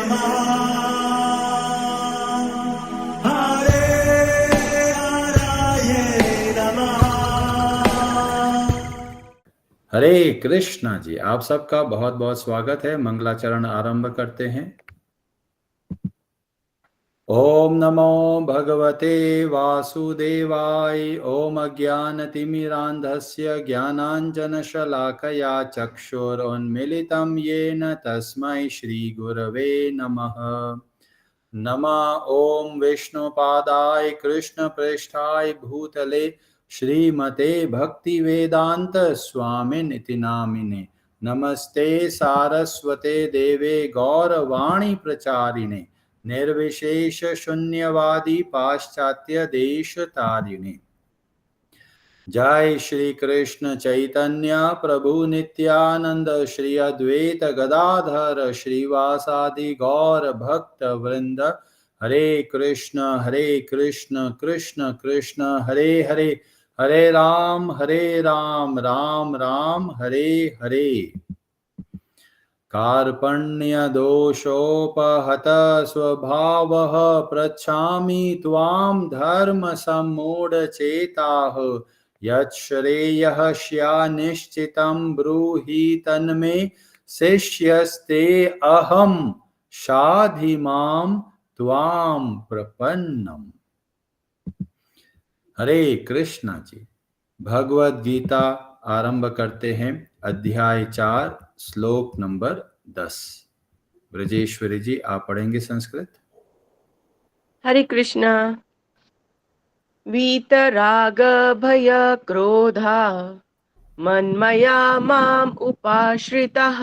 नमः हरे हराये नमः। हरे कृष्णा जी, आप सबका बहुत बहुत स्वागत है। मंगलाचरण आरंभ करते हैं। ओम नमो भगवते वासुदेवाय। ओम अज्ञानतिमिरान्धस्य ज्ञानाञ्जनशलाकया चक्षुरुन्मीलितं येन तस्मै श्रीगुरवे नमः। नमः ओम विष्णुपादाय कृष्णप्रेष्ठाय भूतले श्रीमते भक्तिवेदांत स्वामिनिति नामिने। नमस्ते सारस्वते देवे गौरवाणी प्रचारिणे निर्विशेष शून्यवादी पाश्चात्य देश तारिणे। जय श्री कृष्ण चैतन्य प्रभु नित्यानंद श्री अद्वैत गदाधर श्रीवासादि गौर भक्त वृंद। हरे कृष्ण कृष्ण कृष्ण हरे हरे, हरे राम राम राम हरे हरे। कार्पण्य दोषोपहत स्वभावः पृच्छामि त्वां धर्म सम्मूढ़ चेताः। यच्छ्रेयः स्यान्निश्चितं ब्रूहि तन्मे शिष्यस्ते अहं शाधि मां त्वां प्रपन्नम्। हरे कृष्णा जी, भगवद गीता आरंभ करते हैं। अध्याय 4 श्लोक नंबर 10। ब्रजेश्वरी जी, आप पढ़ेंगे संस्कृत। हरे कृष्णा। वीतराग भय क्रोधा मन्मया माम उपाश्रिताः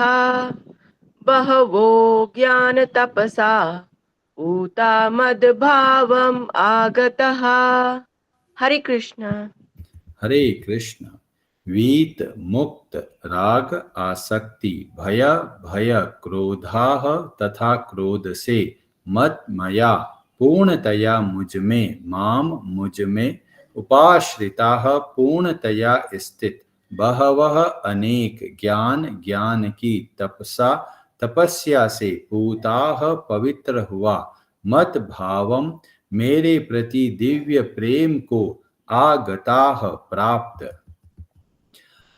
बहवो ज्ञान तपसा ऊता मद्भावम आगतः। हरे कृष्णा। हरे कृष्ण। वीत मुक्त राग आसक्ति भय भय क्रोधाः तथा क्रोध से मत मया पूर्णतया मुझमें माम मुझमें उपाश्रिताः पूर्णतया स्थित बहवः अनेक ज्ञान ज्ञान की तपसा तपस्या से पूताः पवित्र हुआ मत भावम मेरे प्रति दिव्य प्रेम को आगताः प्राप्त।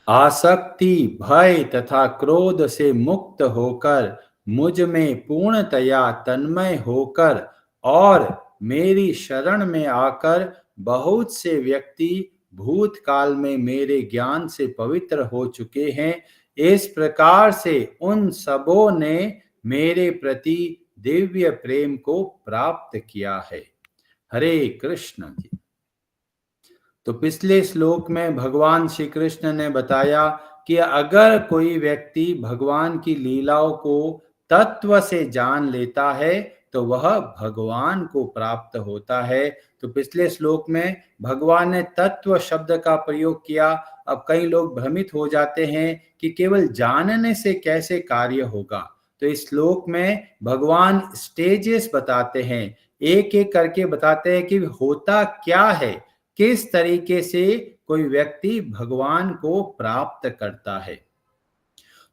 आसक्ति भय तथा क्रोध से मुक्त होकर मुझ में पूर्णतया तन्मय होकर और मेरी शरण में आकर बहुत से व्यक्ति भूतकाल में मेरे ज्ञान से पवित्र हो चुके हैं। इस प्रकार से उन सबों ने मेरे प्रति दिव्य प्रेम को प्राप्त किया है। हरे कृष्ण जी। तो पिछले श्लोक में भगवान श्री कृष्ण ने बताया कि अगर कोई व्यक्ति भगवान की लीलाओं को तत्व से जान लेता है तो वह भगवान को प्राप्त होता है। तो पिछले श्लोक में भगवान ने तत्व शब्द का प्रयोग किया। अब कई लोग भ्रमित हो जाते हैं कि केवल जानने से कैसे कार्य होगा। तो इस श्लोक में भगवान स्टेजेस बताते हैं, एक एक करके बताते हैं कि होता क्या है, किस तरीके से कोई व्यक्ति भगवान को प्राप्त करता है।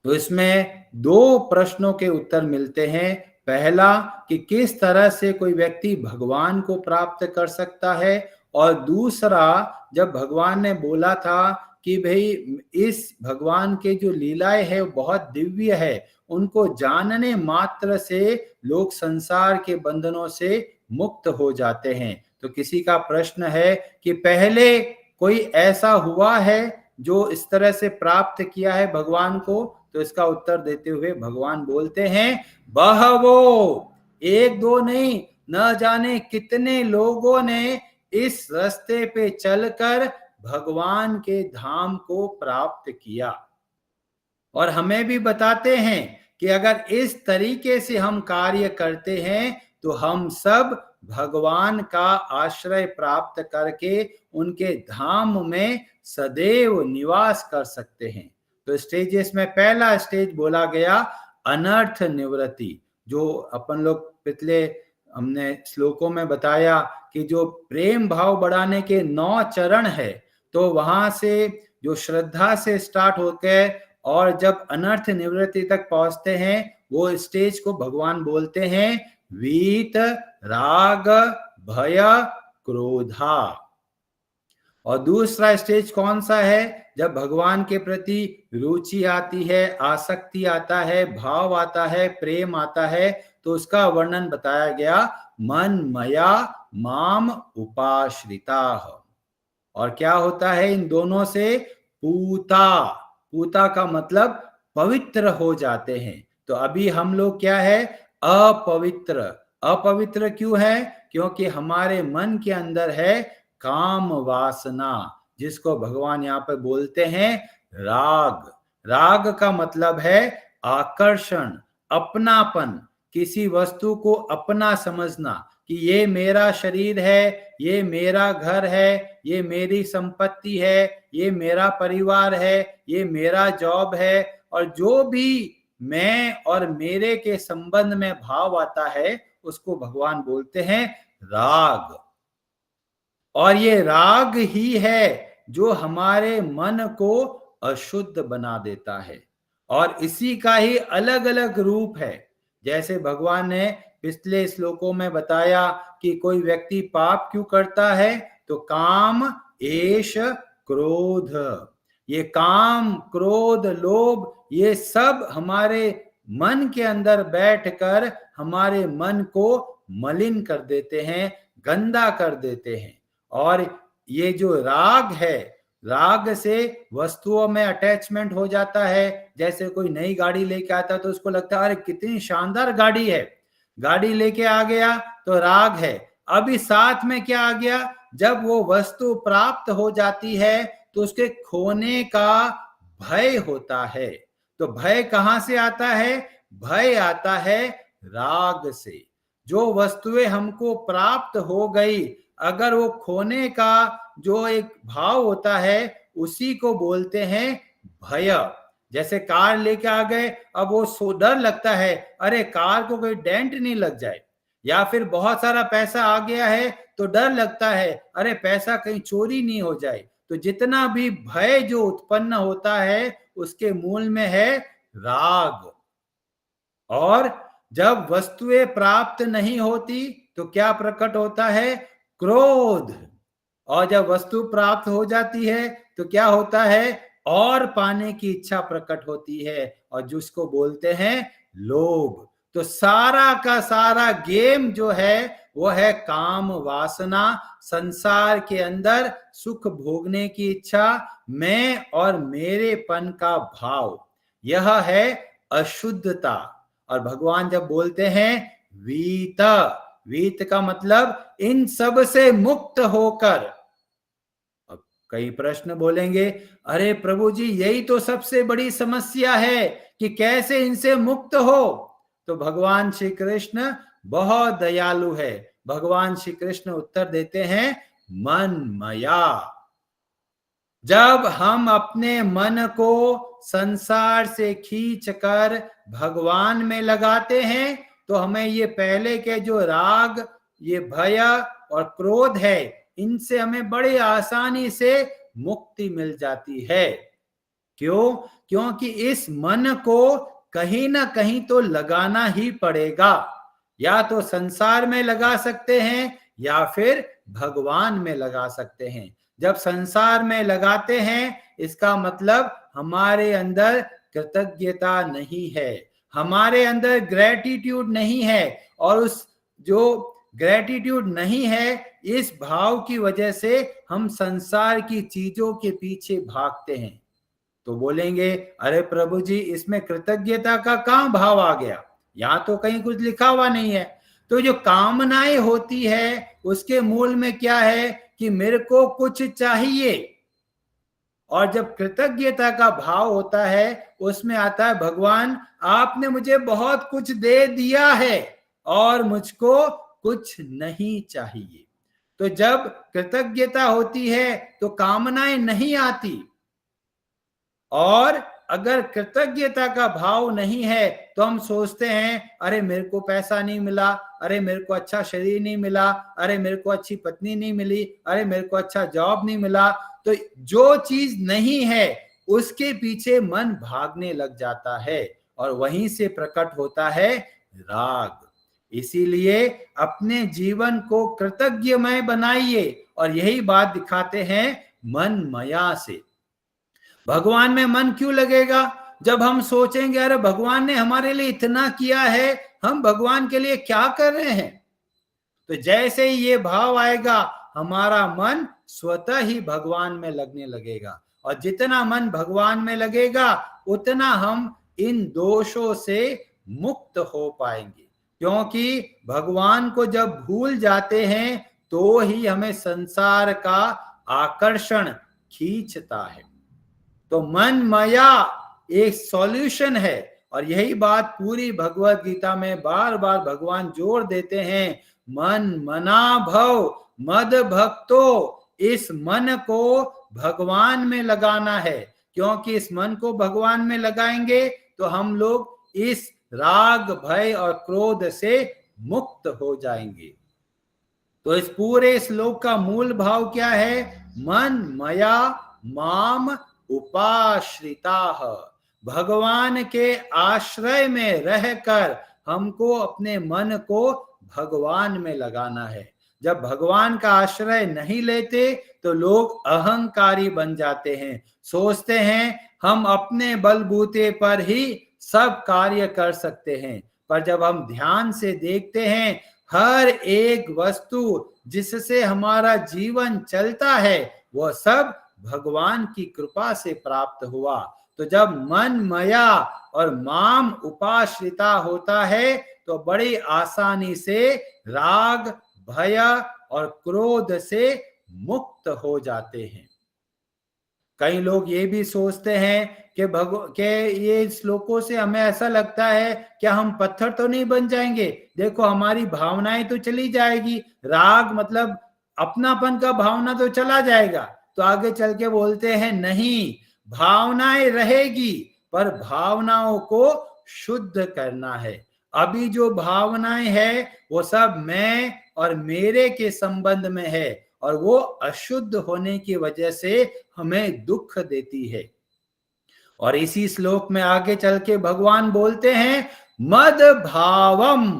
तो इसमें दो प्रश्नों के उत्तर मिलते हैं। पहला कि किस तरह से कोई व्यक्ति भगवान को प्राप्त कर सकता है, और दूसरा जब भगवान ने बोला था कि भाई इस भगवान के जो लीलाएं है वो बहुत दिव्य है, उनको जानने मात्र से लोग संसार के बंधनों से मुक्त हो जाते हैं। तो किसी का प्रश्न है कि पहले कोई ऐसा हुआ है जो इस तरह से प्राप्त किया है भगवान को। तो इसका उत्तर देते हुए भगवान बोलते हैं, बहवो, एक दो नहीं, न जाने कितने लोगों ने इस रास्ते पे चलकर भगवान के धाम को प्राप्त किया। और हमें भी बताते हैं कि अगर इस तरीके से हम कार्य करते हैं तो हम सब भगवान का आश्रय प्राप्त करके उनके धाम में सदैव निवास कर सकते हैं। तो स्टेजेस में पहला स्टेज बोला गया अनर्थ निवृत्ति, जो अपन लोग पिछले हमने श्लोकों में बताया कि जो प्रेम भाव बढ़ाने के 9 चरण है, तो वहां से जो श्रद्धा से स्टार्ट होकर और जब अनर्थ निवृत्ति तक पहुंचते हैं वो स्टेज को भगवान बोलते हैं वीत राग भय क्रोधा। और दूसरा स्टेज कौन सा है? जब भगवान के प्रति रुचि आती है, आसक्ति आता है, भाव आता है, प्रेम आता है, तो उसका वर्णन बताया गया मन मया माम उपाश्रिता। और क्या होता है इन दोनों से? पूता। पूता का मतलब पवित्र हो जाते हैं। तो अभी हम लोग क्या है? अपवित्र। अपवित्र क्यों है? क्योंकि हमारे मन के अंदर है काम वासना, जिसको भगवान यहाँ पे बोलते हैं राग। राग का मतलब है आकर्षण, अपनापन, किसी वस्तु को अपना समझना कि ये मेरा शरीर है, ये मेरा घर है, ये मेरी संपत्ति है, ये मेरा परिवार है, ये मेरा जॉब है। और जो भी मैं और मेरे के संबंध में भाव आता है उसको भगवान बोलते हैं राग। और ये राग ही है जो हमारे मन को अशुद्ध बना देता है। और इसी का ही अलग अलग रूप है। जैसे भगवान ने पिछले श्लोकों में बताया कि कोई व्यक्ति पाप क्यों करता है, तो काम एष क्रोध। ये काम क्रोध लोभ ये सब हमारे मन के अंदर बैठकर हमारे मन को मलिन कर देते हैं, गंदा कर देते हैं। और ये जो राग है, राग से वस्तुओं में अटैचमेंट हो जाता है। जैसे कोई नई गाड़ी लेके आता है तो उसको लगता है अरे कितनी शानदार गाड़ी है, गाड़ी लेके आ गया तो राग है। अभी साथ में क्या आ गया? जब वो वस्तु प्राप्त हो जाती है तो उसके खोने का भय होता है। तो भय कहां से आता है? भय आता है राग से। जो वस्तुएं हमको प्राप्त हो गई, अगर वो खोने का जो एक भाव होता है उसी को बोलते हैं भय। जैसे कार लेके आ गए, अब वो डर लगता है अरे कार को कोई डेंट नहीं लग जाए। या फिर बहुत सारा पैसा आ गया है तो डर लगता है अरे पैसा कहीं चोरी नहीं हो जाए। तो जितना भी भय जो उत्पन्न होता है उसके मूल में है राग। और जब वस्तुएं प्राप्त नहीं होती तो क्या प्रकट होता है? क्रोध। और जब वस्तु प्राप्त हो जाती है तो क्या होता है? और पाने की इच्छा प्रकट होती है, और जिसको बोलते हैं लोभ। तो सारा का सारा गेम जो है वो है काम वासना, संसार के अंदर सुख भोगने की इच्छा, मैं और मेरेपन का भाव, यह है अशुद्धता। और भगवान जब बोलते हैं वीत, वीत का मतलब इन सब से मुक्त होकर। अब कई प्रश्न बोलेंगे अरे प्रभु जी यही तो सबसे बड़ी समस्या है कि कैसे इनसे मुक्त हो। तो भगवान श्री कृष्ण बहुत दयालु है। भगवान श्री कृष्ण उत्तर देते हैं मन मया। जब हम अपने मन को संसार से खींचकर भगवान में लगाते हैं तो हमें ये पहले के जो राग, ये भय और क्रोध है, इनसे हमें बड़ी आसानी से मुक्ति मिल जाती है। क्यों? क्योंकि इस मन को कहीं ना कहीं तो लगाना ही पड़ेगा। या तो संसार में लगा सकते हैं या फिर भगवान में लगा सकते हैं। जब संसार में लगाते हैं इसका मतलब हमारे अंदर कृतज्ञता नहीं है, हमारे अंदर ग्रेटिट्यूड नहीं है। और उस जो ग्रेटिट्यूड नहीं है, इस भाव की वजह से हम संसार की चीजों के पीछे भागते हैं। तो बोलेंगे अरे प्रभु जी इसमें कृतज्ञता का कहां भाव आ गया? यहां तो कहीं कुछ लिखा हुआ नहीं है। तो जो कामनाएं होती है उसके मूल में क्या है कि मेरे को कुछ चाहिए। और जब कृतज्ञता का भाव होता है उसमें आता है भगवान आपने मुझे बहुत कुछ दे दिया है और मुझको कुछ नहीं चाहिए। तो जब कृतज्ञता होती है तो कामनाएं नहीं आती। और अगर कृतज्ञता का भाव नहीं है तो हम सोचते हैं अरे मेरे को पैसा नहीं मिला, अरे मेरे को अच्छा शरीर नहीं मिला, अरे मेरे को अच्छी पत्नी नहीं मिली, अरे मेरे को अच्छा जॉब नहीं मिला। तो जो चीज नहीं है उसके पीछे मन भागने लग जाता है। और वहीं से प्रकट होता है राग। इसीलिए अपने जीवन को कृतज्ञमय बनाइए और यही बात दिखाते हैं मन मया से। भगवान में मन क्यों लगेगा? जब हम सोचेंगे अरे भगवान ने हमारे लिए इतना किया है, हम भगवान के लिए क्या कर रहे हैं, तो जैसे ही ये भाव आएगा हमारा मन स्वतः ही भगवान में लगने लगेगा। और जितना मन भगवान में लगेगा उतना हम इन दोषों से मुक्त हो पाएंगे, क्योंकि भगवान को जब भूल जाते हैं तो ही हमें संसार का आकर्षण खींचता है। तो मन माया एक सॉल्यूशन है और यही बात पूरी भगवत गीता में बार बार भगवान जोर देते हैं, मन मना भव मद भक्तो। इस मन को भगवान में लगाना है, क्योंकि इस मन को भगवान में लगाएंगे तो हम लोग इस राग भय और क्रोध से मुक्त हो जाएंगे। तो इस पूरे श्लोक का मूल भाव क्या है? मन मया माम उपाश्रिता। भगवान के आश्रय में रहकर हमको अपने मन को भगवान में लगाना है। जब भगवान का आश्रय नहीं लेते तो लोग अहंकारी बन जाते हैं, सोचते हैं हम अपने बलबूते पर ही सब कार्य कर सकते हैं। पर जब हम ध्यान से देखते हैं हर एक वस्तु जिससे हमारा जीवन चलता है वह सब भगवान की कृपा से प्राप्त हुआ। तो जब मन मया और माम उपाश्रिता होता है तो बड़ी आसानी से राग भय और क्रोध से मुक्त हो जाते हैं। कई लोग ये भी सोचते हैं कि ये श्लोकों से हमें ऐसा लगता है क्या हम पत्थर तो नहीं बन जाएंगे, देखो हमारी भावनाएं तो चली जाएगी, राग मतलब अपनापन का भावना तो चला जाएगा। तो आगे चल के बोलते हैं नहीं, भावनाएं रहेगी पर भावनाओं को शुद्ध करना है। अभी जो भावनाएं है वो सब मैं और मेरे के संबंध में है और वो अशुद्ध होने की वजह से हमें दुख देती है। और इसी श्लोक में आगे चल के भगवान बोलते हैं मद भावम।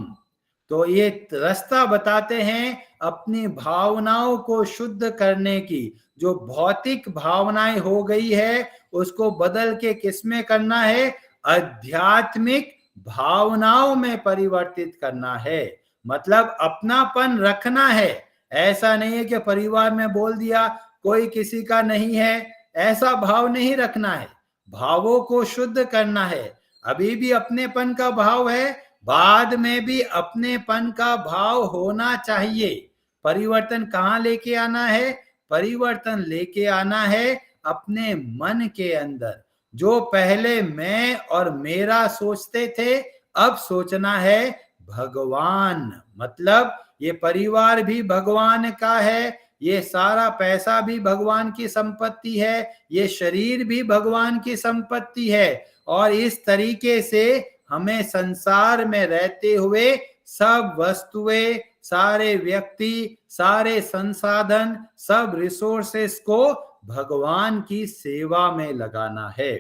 तो ये रास्ता बताते हैं अपनी भावनाओं को शुद्ध करने की। जो भौतिक भावनाएं हो गई है उसको बदल के किसमें करना है? आध्यात्मिक भावनाओं में परिवर्तित करना है। मतलब अपनापन रखना है। ऐसा नहीं है कि परिवार में बोल दिया कोई किसी का नहीं है, ऐसा भाव नहीं रखना है। भावों को शुद्ध करना है। अभी भी अपनेपन का भाव है, बाद में भी अपनेपन का भाव होना चाहिए। परिवर्तन कहाँ लेके आना है? परिवर्तन लेके आना है अपने मन के अंदर। जो पहले मैं और मेरा सोचते थे अब सोचना है भगवान। मतलब ये परिवार भी भगवान का है, ये सारा पैसा भी भगवान की संपत्ति है, ये शरीर भी भगवान की संपत्ति है। और इस तरीके से हमें संसार में रहते हुए सब वस्तुएं, सारे व्यक्ति, सारे संसाधन, सब रिसोर्सेस को भगवान की सेवा में लगाना है।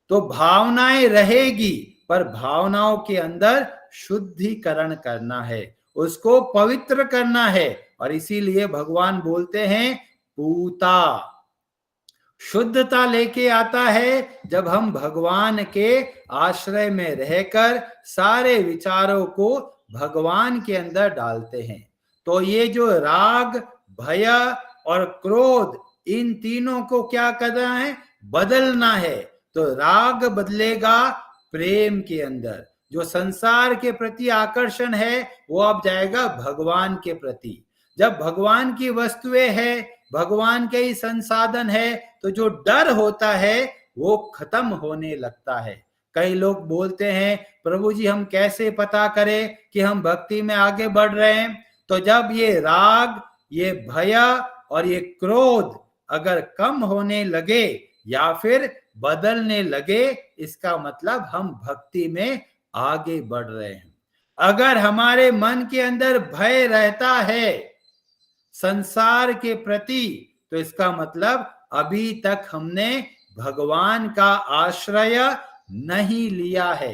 तो भावनाएं रहेगी पर भावनाओं के अंदर शुद्धिकरण करना है, उसको पवित्र करना है। और इसीलिए भगवान बोलते हैं पूता। शुद्धता लेके आता है जब हम भगवान के आश्रय में रहकर सारे विचारों को भगवान के अंदर डालते हैं। तो ये जो राग भय और क्रोध, इन तीनों को क्या करना है? बदलना है। तो राग बदलेगा प्रेम के अंदर, जो संसार के प्रति आकर्षण है वो अब जाएगा भगवान के प्रति। जब भगवान की वस्तुएं है, भगवान के ही संसाधन है, तो जो डर होता है वो खत्म होने लगता है। कई लोग बोलते हैं प्रभु जी हम कैसे पता करें कि हम भक्ति में आगे बढ़ रहे हैं? तो जब ये राग, ये भय और ये क्रोध अगर कम होने लगे या फिर बदलने लगे, इसका मतलब हम भक्ति में आगे बढ़ रहे हैं। अगर हमारे मन के अंदर भय रहता है संसार के प्रति, तो इसका मतलब अभी तक हमने भगवान का आश्रय नहीं लिया है,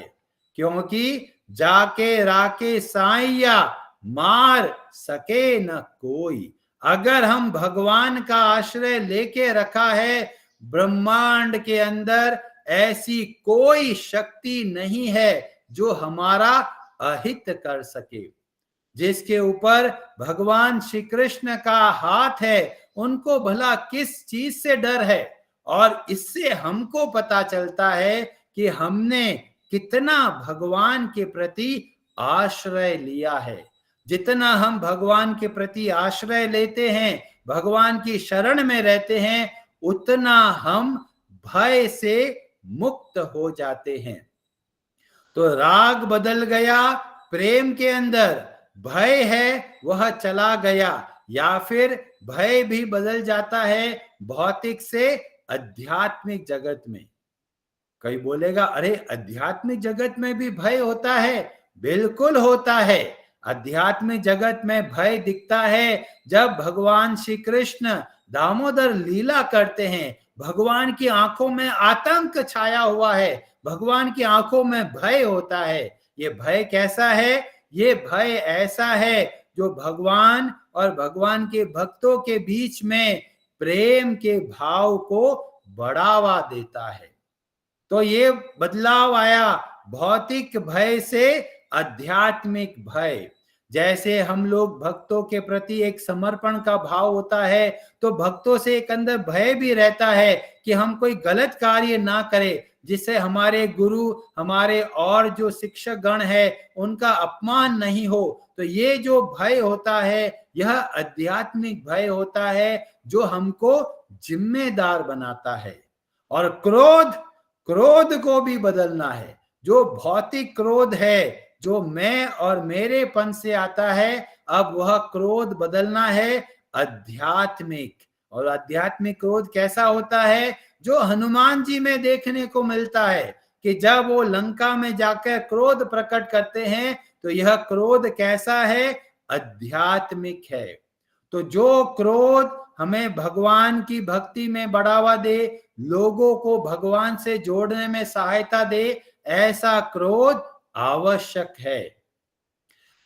क्योंकि जाके राके साइया मार सके न कोई। अगर हम भगवान का आश्रय लेके रखा है, ब्रह्मांड के अंदर ऐसी कोई शक्ति नहीं है जो हमारा अहित कर सके। जिसके ऊपर भगवान श्री कृष्ण का हाथ है, उनको भला किस चीज से डर है। और इससे हमको पता चलता है कि हमने कितना भगवान के प्रति आश्रय लिया है। जितना हम भगवान के प्रति आश्रय लेते हैं, भगवान की शरण में रहते हैं, उतना हम भय से मुक्त हो जाते हैं। तो राग बदल गया प्रेम के अंदर, भय है वह चला गया, या फिर भय भी बदल जाता है भौतिक से आध्यात्मिक जगत में। कोई बोलेगा, अरे आध्यात्मिक जगत में भी भय होता है? बिल्कुल होता है। आध्यात्मिक जगत में भय दिखता है जब भगवान श्री कृष्ण दामोदर लीला करते हैं। भगवान की आंखों में आतंक छाया हुआ है, भगवान की आंखों में भय होता है। ये भय कैसा है? ये भय ऐसा है जो भगवान और भगवान के भक्तों के बीच में प्रेम के भाव को बढ़ावा देता है। तो ये बदलाव आया भौतिक भय से आध्यात्मिक भय। जैसे हम लोग भक्तों के प्रति एक समर्पण का भाव होता है, तो भक्तों से एक अंदर भय भी रहता है कि हम कोई गलत कार्य ना करें, जिससे हमारे गुरु, हमारे और जो शिक्षक गण है, उनका अपमान नहीं हो। तो ये जो भय होता है, यह आध्यात्मिक भय होता है जो हमको जिम्मेदार बनाता है। और क्रोध को भी बदलना है। जो भौतिक क्रोध है, जो मैं और मेरेपन से आता है, अब वह क्रोध बदलना है आध्यात्मिक। और आध्यात्मिक क्रोध कैसा होता है? जो हनुमान जी में देखने को मिलता है कि जब वो लंका में जाकर क्रोध प्रकट करते हैं, तो यह क्रोध कैसा है? आध्यात्मिक है। तो जो क्रोध हमें भगवान की भक्ति में बढ़ावा दे, लोगों को भगवान से जोड़ने में सहायता दे, ऐसा क्रोध आवश्यक है।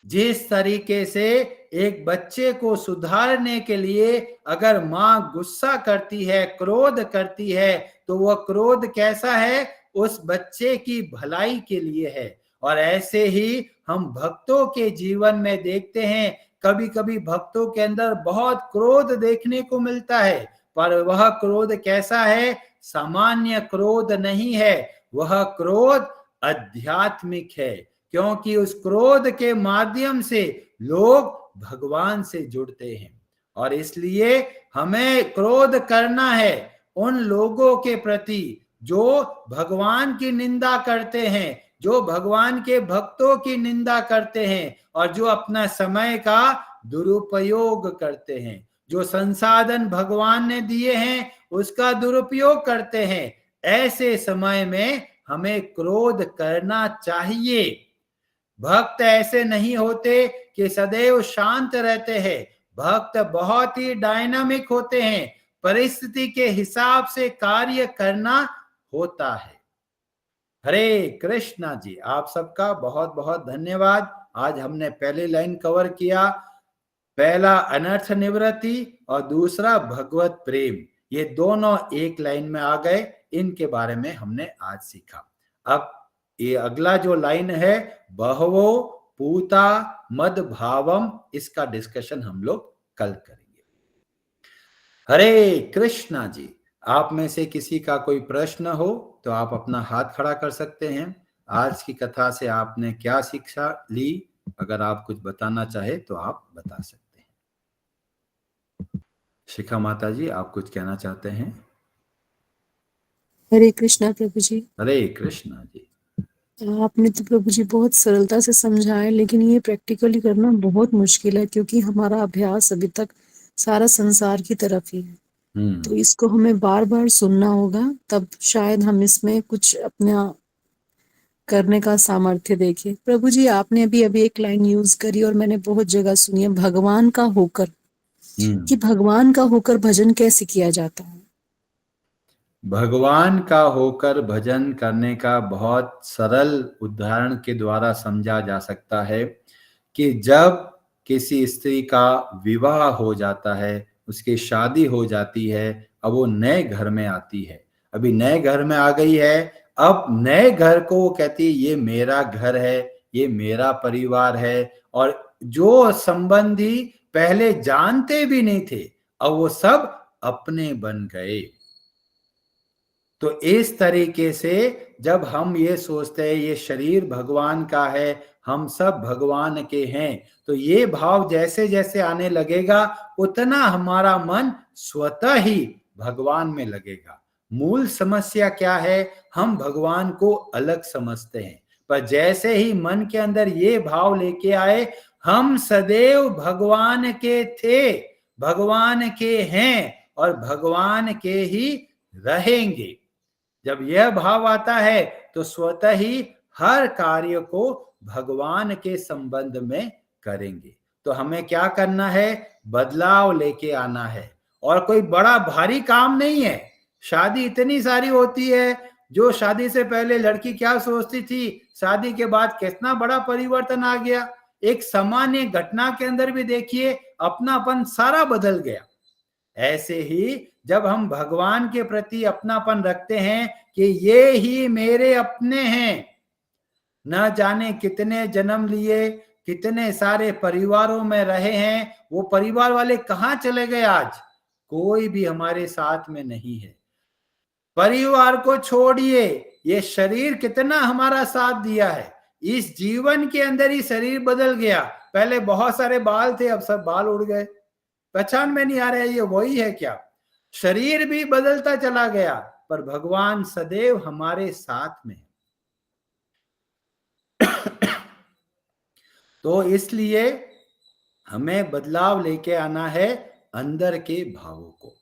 जिस तरीके से एक बच्चे को सुधारने के लिए अगर मां गुस्सा करती है, क्रोध करती है, तो वह क्रोध कैसा है? उस बच्चे की भलाई के लिए है। और ऐसे ही हम भक्तों के जीवन में देखते हैं, कभी कभी भक्तों के अंदर बहुत क्रोध देखने को मिलता है, पर वह क्रोध कैसा है? सामान्य क्रोध नहीं है, वह क्रोध आध्यात्मिक है। क्योंकि उस क्रोध के माध्यम से लोग भगवान से जुड़ते हैं। और इसलिए हमें क्रोध करना है उन लोगों के प्रति जो भगवान की निंदा करते हैं, जो भगवान के भक्तों की निंदा करते हैं, और जो अपना समय का दुरुपयोग करते हैं। जो संसाधन भगवान ने दिए हैं उसका दुरुपयोग करते हैं। ऐसे समय में हमें क्रोध करना चाहिए। भक्त ऐसे नहीं होते कि सदैव शांत रहते हैं। भक्त बहुत ही डायनामिक होते हैं, परिस्थिति के हिसाब से कार्य करना होता है। हरे कृष्णा जी, आप सबका बहुत बहुत धन्यवाद। आज हमने पहली लाइन कवर किया, पहला अनर्थ निवृत्ति और दूसरा भगवत प्रेम। ये दोनों एक लाइन में आ गए, इनके बारे में हमने आज सीखा। अब ये अगला जो लाइन है, बहवो पूता मद भावम, इसका डिस्कशन हम लोग कल करेंगे। हरे कृष्णा जी, आप में से किसी का कोई प्रश्न हो तो आप अपना हाथ खड़ा कर सकते हैं। आज की कथा से आपने क्या शिक्षा ली? अगर आप कुछ बताना चाहे तो आप बता सकते हैं। शिखा माता जी, आप कुछ कहना चाहते हैं? हरे कृष्णा प्रभु जी। हरे कृष्णा जी। आपने तो प्रभु जी बहुत सरलता से समझाया, लेकिन ये प्रैक्टिकली करना बहुत मुश्किल है, क्योंकि हमारा अभ्यास अभी तक सारा संसार की तरफ ही है। तो इसको हमें बार बार सुनना होगा, तब शायद हम इसमें कुछ अपना करने का सामर्थ्य देखें। प्रभु जी, आपने अभी अभी एक लाइन यूज करी और मैंने बहुत जगह सुनी है, भगवान का होकर। कि भगवान का होकर भजन कैसे किया जाता है? भगवान का होकर भजन करने का बहुत सरल उदाहरण के द्वारा समझा जा सकता है कि जब किसी स्त्री का विवाह हो जाता है, उसकी शादी हो जाती है, अब वो नए घर में आती है, अभी नए घर में आ गई है, अब नए घर को वो कहती है ये मेरा घर है, ये मेरा परिवार है, और जो संबंधी पहले जानते भी नहीं थे अब वो सब अपने बन गए। तो इस तरीके से जब हम ये सोचते हैं ये शरीर भगवान का है, हम सब भगवान के हैं, तो ये भाव जैसे जैसे आने लगेगा उतना हमारा मन स्वतः ही भगवान में लगेगा। मूल समस्या क्या है, हम भगवान को अलग समझते हैं, पर जैसे ही मन के अंदर ये भाव लेके आए हम सदैव भगवान के थे, भगवान के हैं और भगवान के ही रहेंगे, जब यह भाव आता है तो स्वतः ही हर कार्य को भगवान के संबंध में करेंगे। तो हमें क्या करना है, बदलाव लेके आना है, और कोई बड़ा भारी काम नहीं है। शादी इतनी सारी होती है, जो शादी से पहले लड़की क्या सोचती थी, शादी के बाद कितना बड़ा परिवर्तन आ गया। एक सामान्य घटना के अंदर भी देखिए अपनापन सारा बदल गया। ऐसे ही जब हम भगवान के प्रति अपनापन रखते हैं कि ये ही मेरे अपने हैं, न जाने कितने जन्म लिए, कितने सारे परिवारों में रहे हैं, वो परिवार वाले कहां चले गए, आज कोई भी हमारे साथ में नहीं है। परिवार को छोड़िए, ये शरीर कितना हमारा साथ दिया है, इस जीवन के अंदर ही शरीर बदल गया। पहले बहुत सारे बाल थे, अब सब बाल उड़ गए, पहचान में नहीं आ रहा है ये वही है क्या। शरीर भी बदलता चला गया, पर भगवान सदैव हमारे साथ में। तो इसलिए हमें बदलाव लेके आना है अंदर के भावों को।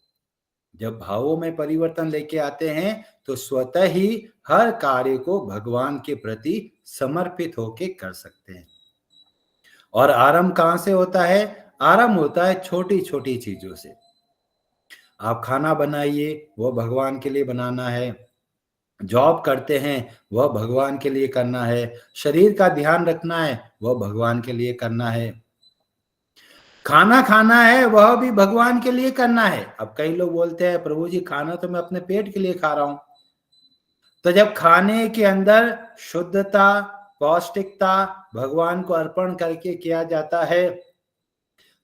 जब भावों में परिवर्तन लेके आते हैं तो स्वतः ही हर कार्य को भगवान के प्रति समर्पित होके कर सकते हैं। और आरंभ कहां से होता है, आरंभ होता है छोटी छोटी चीजों से। आप खाना बनाइए, वह भगवान के लिए बनाना है। जॉब करते हैं, वह भगवान के लिए करना है। शरीर का ध्यान रखना है, वह भगवान के लिए करना है। खाना खाना है, वह भी भगवान के लिए करना है। अब कई लोग बोलते हैं प्रभु जी खाना तो मैं अपने पेट के लिए खा रहा हूं। तो जब खाने के अंदर शुद्धता, पौष्टिकता भगवान को अर्पण करके किया जाता है,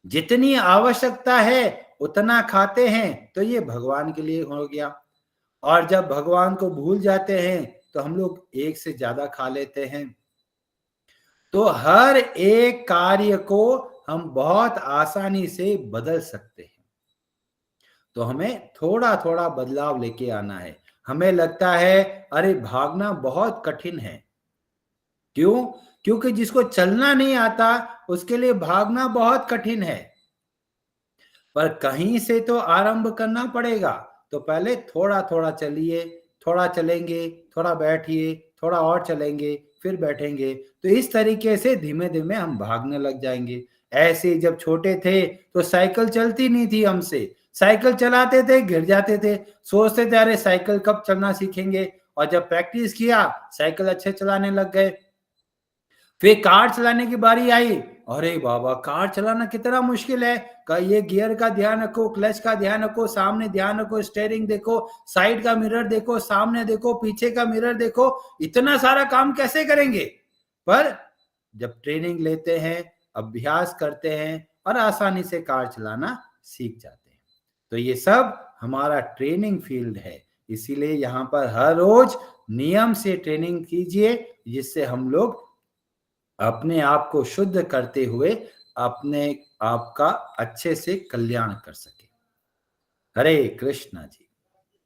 जितनी आवश्यकता है उतना खाते हैं, तो ये भगवान के लिए हो गया। और जब भगवान को भूल जाते हैं तो हम लोग एक से ज्यादा खा लेते हैं। तो हर एक कार्य को हम बहुत आसानी से बदल सकते हैं। तो हमें थोड़ा थोड़ा बदलाव लेके आना है। हमें लगता है अरे भागना बहुत कठिन है, क्यों? क्योंकि जिसको चलना नहीं आता उसके लिए भागना बहुत कठिन है। पर कहीं से तो आरंभ करना पड़ेगा। तो पहले थोड़ा थोड़ा चलिए, थोड़ा चलेंगे, थोड़ा बैठिए, थोड़ा और चलेंगे, फिर बैठेंगे। तो इस तरीके से धीमे धीमे हम भागने लग जाएंगे। ऐसे जब छोटे थे तो साइकिल चलती नहीं थी हमसे, साइकिल चलाते थे, गिर जाते थे, सोचते थे अरे साइकिल कब चलना सीखेंगे। और जब प्रैक्टिस किया, साइकिल अच्छे चलाने लग गए। फिर कार चलाने की बारी आई, अरे बाबा कार चलाना कितना मुश्किल है। ये गियर का ध्यान रखो, क्लच का ध्यान रखो, सामने ध्यान रखो, स्टीयरिंग देखो, साइड का मिरर देखो, सामने देखो, पीछे का मिरर देखो, इतना सारा काम कैसे करेंगे। पर जब ट्रेनिंग लेते हैं, अभ्यास करते हैं और आसानी से कार चलाना सीख जाते हैं। तो ये सब हमारा ट्रेनिंग फील्ड है। इसीलिए यहाँ पर हर रोज नियम से ट्रेनिंग कीजिए, जिससे हम लोग अपने आप को शुद्ध करते हुए अपने आप का अच्छे से कल्याण कर सके। हरे कृष्णा जी।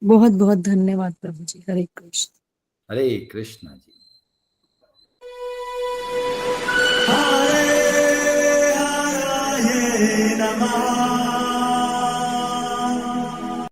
बहुत बहुत धन्यवाद प्रभु जी। हरे कृष्ण। हरे कृष्णा जी। हरे हराये नमः।